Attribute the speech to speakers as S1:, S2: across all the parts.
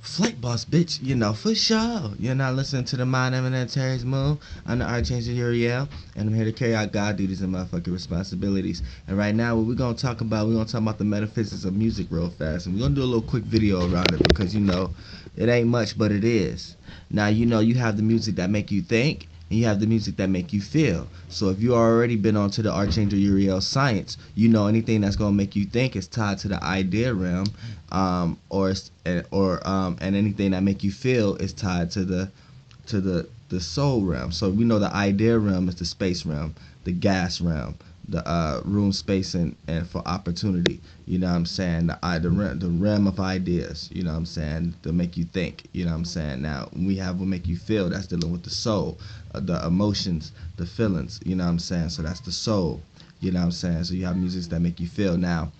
S1: Flight boss, bitch, for sure. You're not listening to the Mind Eminent Terry's Moon. I'm the Archangel Uriel, and I'm here to carry out God duties and motherfucking responsibilities. And right now, what we're gonna talk about the metaphysics of music real fast. And we're gonna do a little quick video around it because it ain't much, but it is. Now you have the music that make you think, and you have the music that make you feel. So if you already been onto the Archangel Uriel science, anything that's gonna make you think is tied to the idea realm, and anything that make you feel is tied to the soul realm. So we know the idea realm is the space realm, the gas realm, the room, space, and for opportunity. You know what I'm saying? The realm of ideas. You know what I'm saying? To make you think. You know what I'm saying? Now we have what make you feel. That's dealing with the soul, the emotions, the feelings. You know what I'm saying? So that's the soul. You know what I'm saying? So you have music that make you feel. Now,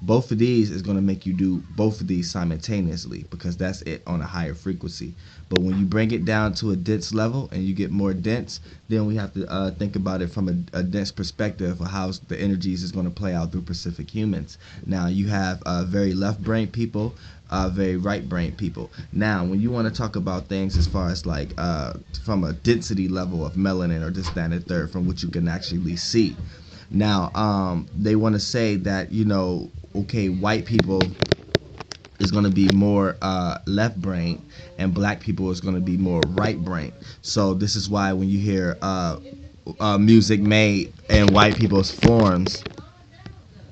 S1: both of these is going to make you do both of these simultaneously because that's it on a higher frequency. But when you bring it down to a dense level and you get more dense, then we have to think about it from a dense perspective of how the energies is going to play out through Pacific humans. Now you have very left brain people, very right brain people. Now when you want to talk about things as far as like from a density level of melanin or this, that, and the third, from what you can actually see. Now they want to say that okay, white people is going to be more left brain and black people is going to be more right brain. So this is why when you hear music made in white people's forms,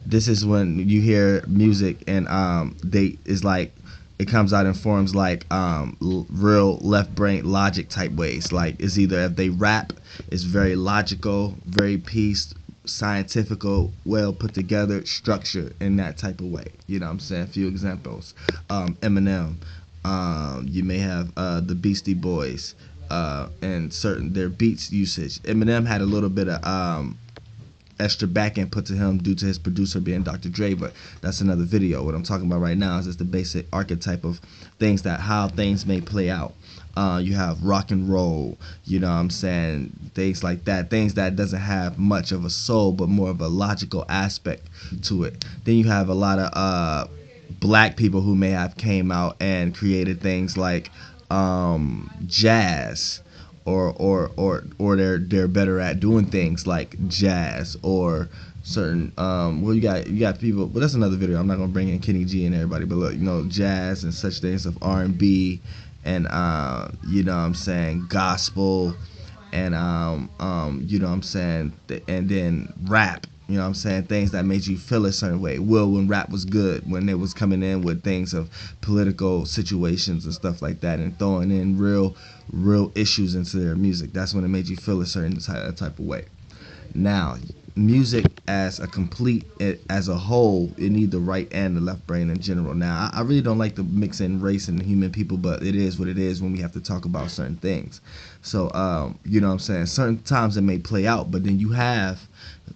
S1: this is when you hear music and it comes out in forms like real left brain logic type ways. Like it's either if they rap, it's very logical, very peace, scientifical, well put together structure in that type of way. You know what I'm saying? A few examples. Eminem. You may have the Beastie Boys and certain their beats usage. Eminem had a little bit of extra back end put to him due to his producer being Dr. Dre, but that's another video. What I'm talking about right now is just the basic archetype of things how things may play out. You have rock and roll, you know what I'm saying, things like that, things that doesn't have much of a soul but more of a logical aspect to it. Then you have a lot of black people who may have came out and created things like jazz, or they're better at doing things like jazz or certain you got people, but that's another video. I'm not gonna bring in Kenny G and everybody, but look, jazz and such things of R&B and you know what I'm saying, gospel and you know what I'm saying, and then rap. You know what I'm saying? Things that made you feel a certain way. When rap was good, when they was coming in with things of political situations and stuff like that and throwing in real issues into their music. That's when it made you feel a certain type of way. Now, music as a whole, it needs the right and the left brain in general. Now, I really don't like to mix in race and human people, but it is what it is when we have to talk about certain things. So, you know what I'm saying? Certain times it may play out, but then you have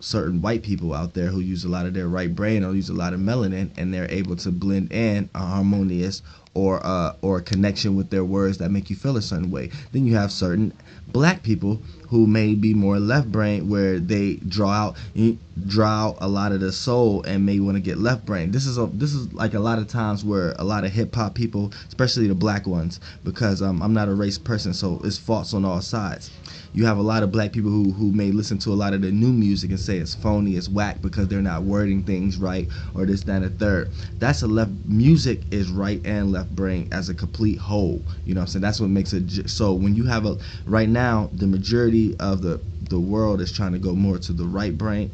S1: certain white people out there who use a lot of their right brain or use a lot of melanin, and they're able to blend in a harmonious or a connection with their words that make you feel a certain way. Then you have certain black people who may be more left brain, where they draw out a lot of the soul and may want to get left brain. This is like a lot of times where a lot of hip hop people, especially the black ones, because I'm not a race person, so it's faults on all sides. You have a lot of black people who may listen to a lot of the new music and say it's phony, it's whack because they're not wording things right or this, that, and the third. That's music is right and left brain as a complete whole. You know what I'm saying? That's what makes it. So when you have right now, the majority of the world is trying to go more to the right brain,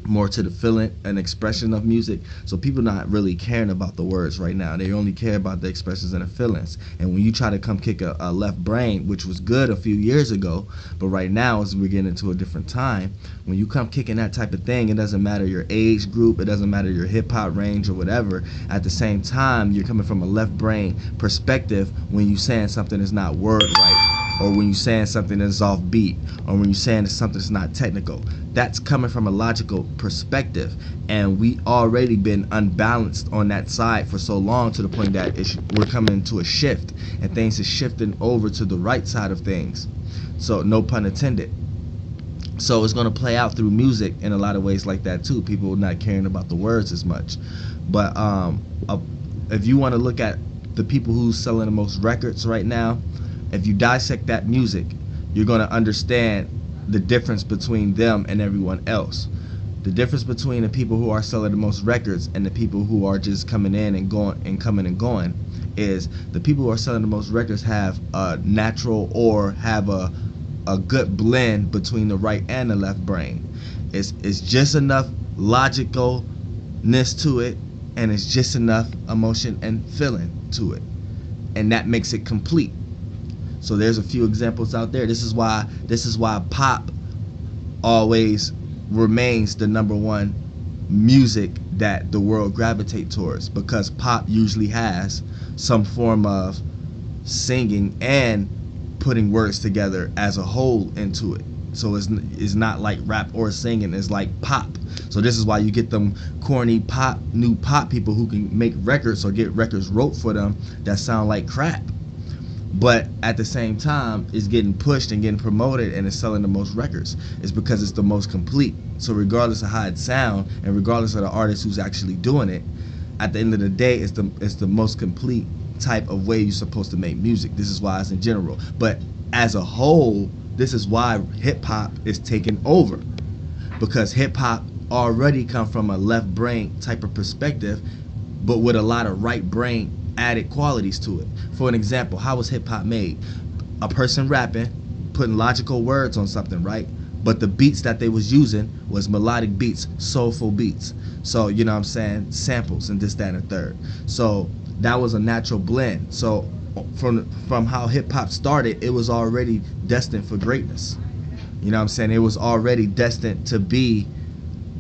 S1: more to the feeling and expression of music. So people not really caring about the words right now. They only care about the expressions and the feelings. And when you try to come kick a left brain, which was good a few years ago, but right now as we're getting into a different time, when you come kicking that type of thing, it doesn't matter your age group, it doesn't matter your hip hop range or whatever. At the same time, you're coming from a left brain perspective when you saying something is not word right, or when you're saying something that's off beat, or when you're saying something that's not technical. That's coming from a logical perspective, and we already been unbalanced on that side for so long, to the point that we're coming into a shift, and things is shifting over to the right side of things. So no pun intended. So it's going to play out through music in a lot of ways like that too. People not caring about the words as much. But if you want to look at the people who's selling the most records right now, if you dissect that music, you're going to understand the difference between them and everyone else. The difference between the people who are selling the most records and the people who are just coming in and going and coming and going is the people who are selling the most records have a natural or have a good blend between the right and the left brain. It's just enough logicalness to it, and it's just enough emotion and feeling to it, and that makes it complete. So there's a few examples out there. This is why pop always remains the number one music that the world gravitate towards, because pop usually has some form of singing and putting words together as a whole into it. So it's not like rap or singing, it's like pop. So this is why you get them corny pop, new pop people who can make records or get records wrote for them that sound like crap. But at the same time, it's getting pushed and getting promoted and it's selling the most records. It's because it's the most complete. So regardless of how it sounds and regardless of the artist who's actually doing it, at the end of the day, it's the most complete type of way you're supposed to make music. This is why it's in general. But as a whole, this is why hip hop is taking over, because hip hop already come from a left brain type of perspective, but with a lot of right brain added qualities to it. For an example, how was hip hop made? A person rapping, putting logical words on something, right? But the beats that they was using was melodic beats, soulful beats. So, you know what I'm saying, samples and this, that, and the third. So that was a natural blend. So from how hip hop started, it was already destined for greatness. You know what I'm saying? It was already destined to be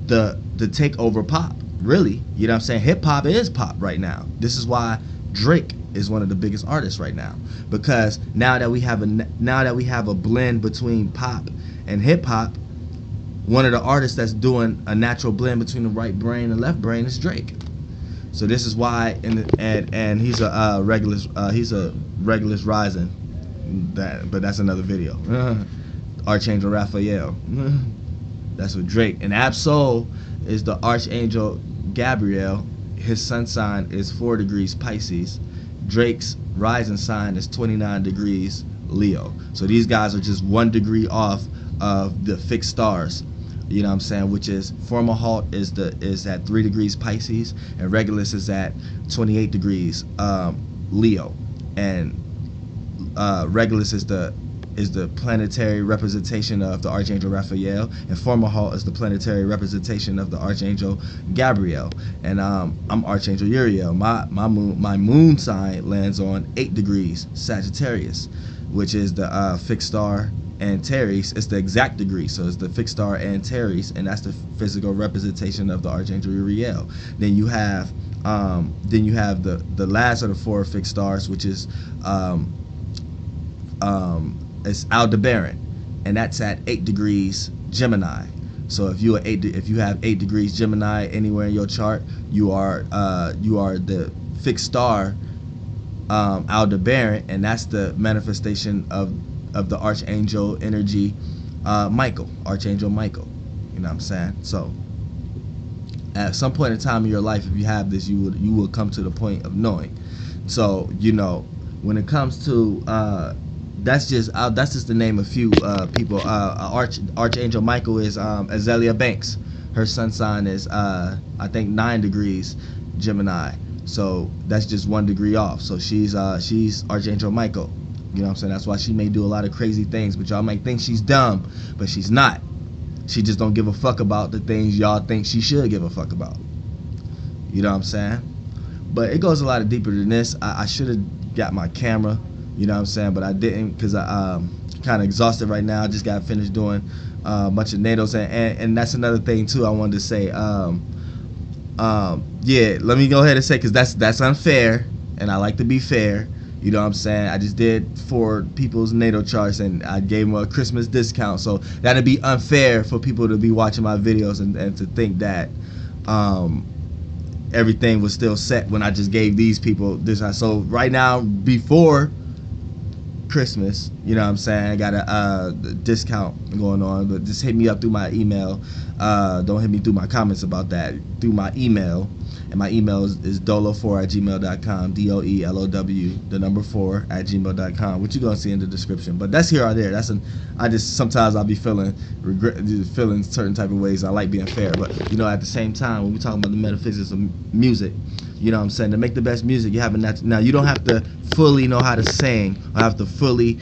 S1: the takeover pop. Really, you know what I'm saying? Hip hop is pop right now. This is why Drake is one of the biggest artists right now, because now that we have a blend between pop and hip hop, one of the artists that's doing a natural blend between the right brain and left brain is Drake. So this is why, and he's a Regulus Rising, but that's another video. Archangel Raphael, that's with Drake. And Absol is the Archangel Gabriel. His sun sign is 4 degrees Pisces. Drake's rising sign is 29 degrees Leo. So these guys are just 1 degree off of the fixed stars. You know what I'm saying? Which is Formahalt is at 3 degrees Pisces, and Regulus is at 28 degrees Leo, and Regulus is the planetary representation of the Archangel Raphael, and Formahalt is the planetary representation of the Archangel Gabriel. And I'm Archangel Uriel. My moon sign lands on 8 degrees Sagittarius, which is the fixed star Antares. It's the exact degree, so it's the fixed star Antares, and that's the physical representation of the Archangel Uriel. Then you have the last of the 4 fixed stars, which is it's Aldebaran, and that's at 8 degrees Gemini. So if you have 8 degrees Gemini anywhere in your chart, you are the fixed star Aldebaran, and that's the manifestation of the Archangel energy, Michael, Archangel Michael. You know what I'm saying? So at some point in time in your life, if you have this, you will come to the point of knowing. So, you know, when it comes to that's just to name a few people. Archangel Michael is Azealia Banks. Her sun sign is I think 9 degrees Gemini. So that's just 1 degree off. So she's Archangel Michael. You know what I'm saying? That's why she may do a lot of crazy things, but y'all might think she's dumb, but she's not. She just don't give a fuck about the things y'all think she should give a fuck about. You know what I'm saying? But it goes a lot deeper than this. I should have got my camera, you know what I'm saying, but I didn't, because I'm kind of exhausted right now. I just got finished doing a bunch of NATOs, and that's another thing too I wanted to say. Yeah, let me go ahead and say, because that's unfair, and I like to be fair. You know what I'm saying? I just did 4 people's NATO charts, and I gave them a Christmas discount. So that'd be unfair for people to be watching my videos and to think that everything was still set when I just gave these people this. So right now, before Christmas, you know what I'm saying, I got a discount going on, but just hit me up through my email. Don't hit me through my comments about that, through my email, And my email is dolo4@gmail.com, DOELOW4@gmail.com, which you're gonna see in the description. But that's here or there. I just sometimes I'll be feeling certain type of ways. I like being fair, but at the same time, when we talking about the metaphysics of music, you know what I'm saying, to make the best music, you have now you don't have to fully know how to sing or have to fully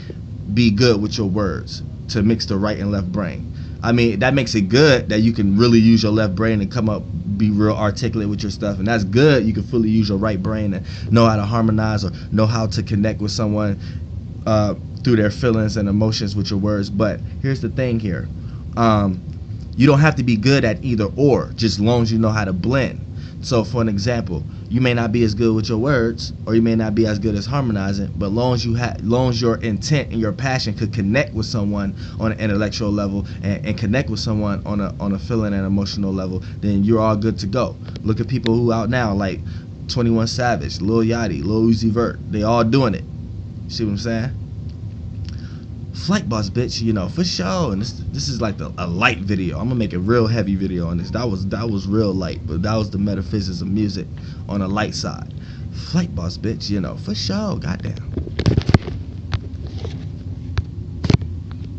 S1: be good with your words to mix the right and left brain. I mean, that makes it good that you can really use your left brain and come up, be real articulate with your stuff, and that's good. You can fully use your right brain and know how to harmonize or know how to connect with someone through their feelings and emotions with your words. But here's the thing here. You don't have to be good at either or, just as long as you know how to blend. So for an example, you may not be as good with your words, or you may not be as good as harmonizing, but long as your intent and your passion could connect with someone on an intellectual level and connect with someone on a feeling and emotional level, then you're all good to go. Look at people who out now like 21 Savage, Lil Yachty, Lil Uzi Vert. They all doing it. See what I'm saying? Flight Boss, bitch, for sure. And this is like a light video. I'm gonna make a real heavy video on this. That was real light, but that was the metaphysics of music on a light side. Flight Boss, bitch, for sure. Goddamn.